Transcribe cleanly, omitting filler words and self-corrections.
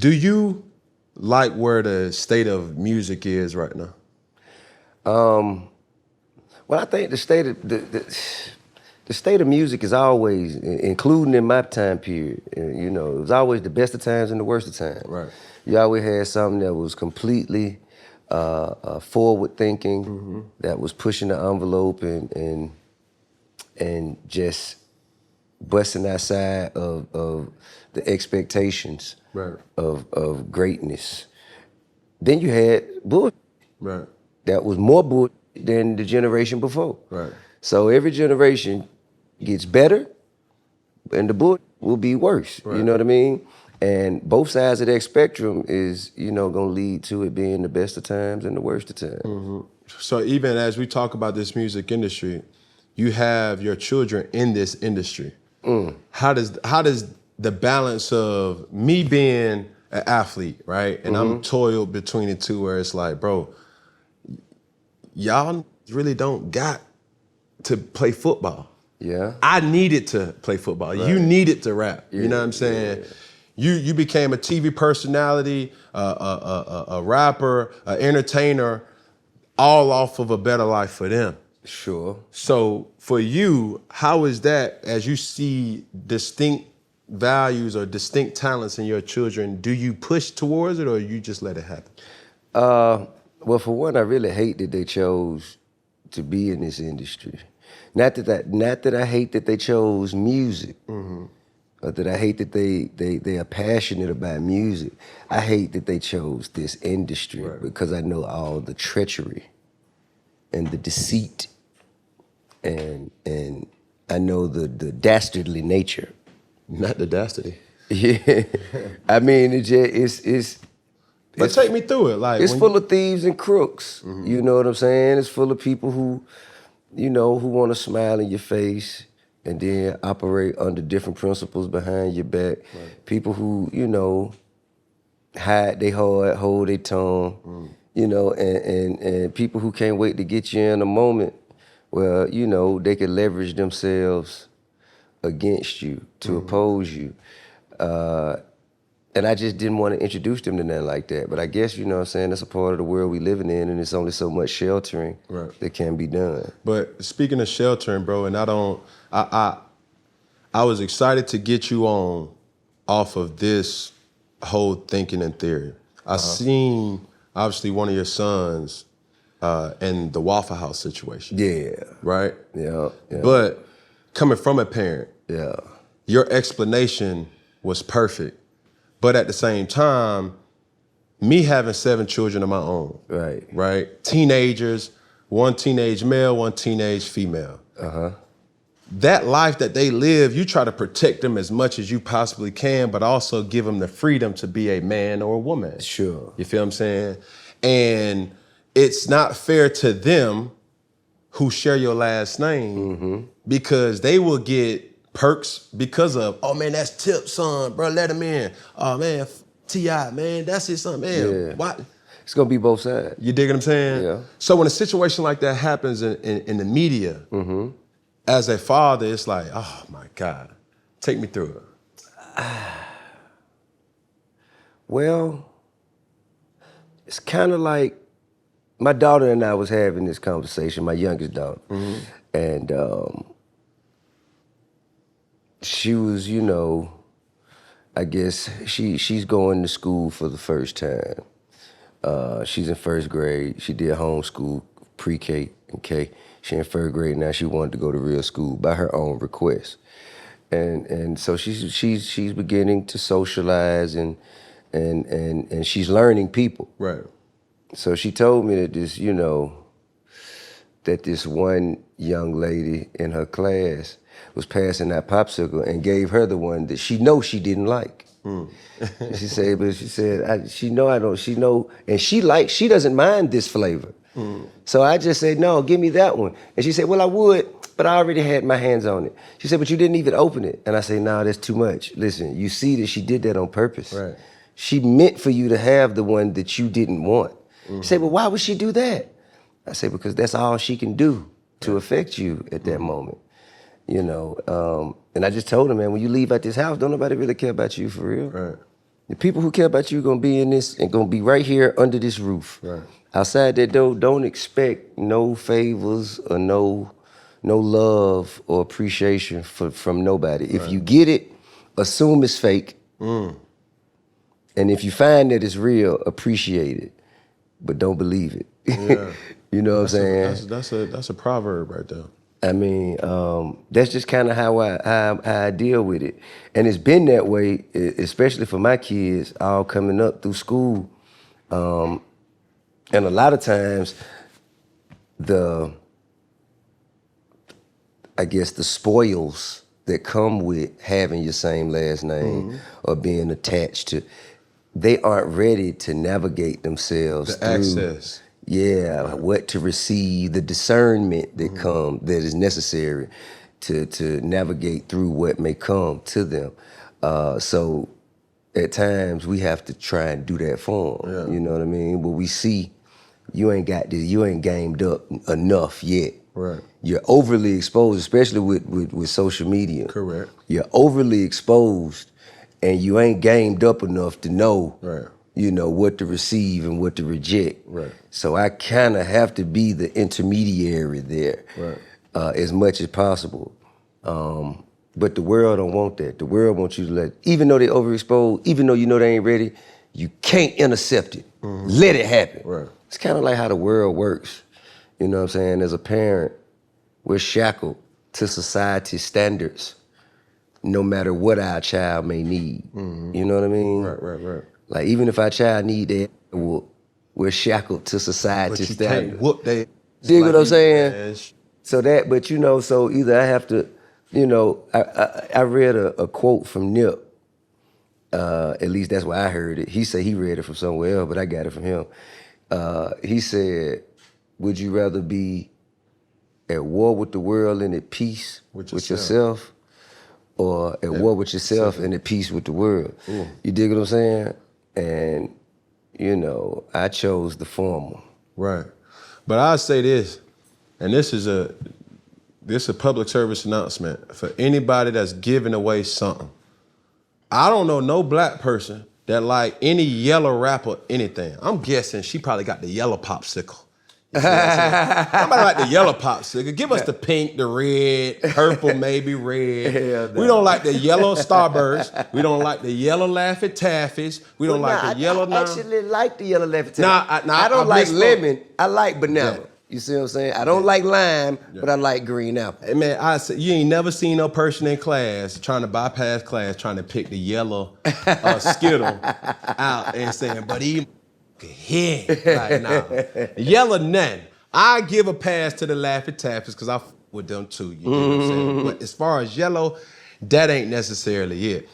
Do you like where the state of music is right now? Well, I think the state of music is always, including in my time period, you know, it was always the best of times and the worst of times. Right. You always had something that was completely forward thinking, that was pushing the envelope and just busting outside of the expectations Right. of greatness. Then you had bullshit Right. that was more bullshit than the generation before. Right. So every generation gets better and the bullshit will be worse. Right. You know what I mean? And both sides of that spectrum is, you know, gonna lead to it being the best of times and the worst of times. So even as we talk about this music industry, you have your children in this industry. How does the balance of me being an athlete, right? And I'm toiled between the two where it's like, bro, y'all really don't got to play football. Yeah. I needed to play football. You needed to rap. You know what I'm saying? You became a TV personality, a rapper, an entertainer, all off of A Better Life for Them. Sure. So for you, how is that as you see distinct values or distinct talents in your children? Do you push towards it or you just let it happen? Well, for one, I really hate that they chose to be in this industry. Not that I hate that they chose music, or that I hate that they are passionate about music. I hate that they chose this industry because I know all the treachery and the deceit and I know the dastardly nature. Not the dastardly. Yeah, I mean it's But take me through it. Like it's full of thieves and crooks. You know what I'm saying? It's full of people who, you know, who want to smile in your face and then operate under different principles behind your back. People who, you know, hide their heart, hold their tongue, you know, and people who can't wait to get you in a moment where, you know, they can leverage themselves against you, to oppose you. And I just didn't want to introduce them to nothing like that. But I guess, you know what I'm saying, that's a part of the world we living in, and it's only so much sheltering that can be done. But speaking of sheltering, bro, and I was excited to get you on off of this whole thinking and theory. I seen, obviously, one of your sons in the Waffle House situation. Yeah. Right? Yeah. But coming from a parent, Yeah. your explanation was perfect. But at the same time, me having 7 children of my own, right? Teenagers, one teenage male, one teenage female. That life that they live, you try to protect them as much as you possibly can, but also give them the freedom to be a man or a woman. Sure. You feel what I'm saying? And it's not fair to them who share your last name because they will get perks because of, oh man, that's Tip's son, bro, let him in. Oh man, T.I., man, that's his son, man. Yeah. What? It's gonna be both sides. You dig what I'm saying? Yeah. So when a situation like that happens in the media, as a father, it's like, oh my God, take me through it. Well, it's kind of like my daughter and I was having this conversation, my youngest daughter, and she was, you know, I guess she's going to school for the first time. She's in first grade. She did homeschool, pre-K and K. She in third grade now. She wanted to go to real school by her own request, and so she's beginning to socialize and she's learning people. Right. So she told me that this, you know, that this one young lady in her class was passing that popsicle and gave her the one that she didn't like. She said, and she doesn't mind this flavor. So I just said, no, give me that one. And she said, well, I would, but I already had my hands on it. She said, but you didn't even open it. And I said, no, that's too much. Listen, you see that she did that on purpose. Right. She meant for you to have the one that you didn't want. She said, well, why would she do that? I said, because that's all she can do to affect you at that moment. You know, and I just told her, man, when you leave out this house, don't nobody really care about you for real. Right. The people who care about you gonna be in this and gonna be right here under this roof. Right. Outside that door, don't expect no favors or no love or appreciation from nobody. If you get it, assume it's fake. And if you find that it's real, appreciate it. But don't believe it. Yeah. You know what I'm saying? That's a proverb right there. I mean, that's just kind of how I deal with it. And it's been that way, especially for my kids, all coming up through school. And a lot of times, the spoils that come with having your same last name or being attached to, they aren't ready to navigate themselves The through. access. Yeah, what to receive, the discernment that that is necessary to navigate through what may come to them. So at times we have to try and do that for them. Yeah. You know what I mean? But we see you ain't got this, you ain't gamed up enough yet. Right. You're overly exposed, especially with social media. Correct. You're overly exposed and you ain't gamed up enough to know. Right. You know, what to receive and what to reject. Right. So I kind of have to be the intermediary there, as much as possible. But the world don't want that. The world wants you to even though they overexposed, even though you know they ain't ready, you can't intercept it. Let it happen. Right. It's kind of like how the world works. You know what I'm saying? As a parent, we're shackled to society's standards, no matter what our child may need. You know what I mean? Right. Like, even if our child need that whoop, we're shackled to society's But you standards. can't whoop they. Dig what I'm saying? Man, So that, but you know, so either I have to, you know, I read a quote from Nip. At least that's where I heard it. He said he read it from somewhere else, but I got it from him. He said, would you rather be at war with the world and at peace with yourself, or at war with yourself and at peace with the world? You dig what I'm saying? And, you know, I chose the former. Right. But I'll say this, and this is a public service announcement for anybody that's giving away something. I don't know no black person that like any yellow rapper, anything. I'm guessing she probably got the yellow popsicle. You see what I'm saying? Somebody like the yellow popsicle. Give us the pink, the red, purple, maybe red. Hell no. We don't like the yellow Starburst. We don't like the yellow Laffy Taffies. We don't like the yellow. I actually like the yellow Laffy Taffy. I don't like misspoke. lemon. I like banana. Yeah. You see what I'm saying? I don't like lime, but I like green apple. Hey man, I said you ain't never seen no person in class trying to bypass class, trying to pick the yellow Skittle out and saying, but he here right now. Yellow none. I give a pass to the Laffy Taffies because I with them too. You know what I'm saying? But as far as yellow, that ain't necessarily it.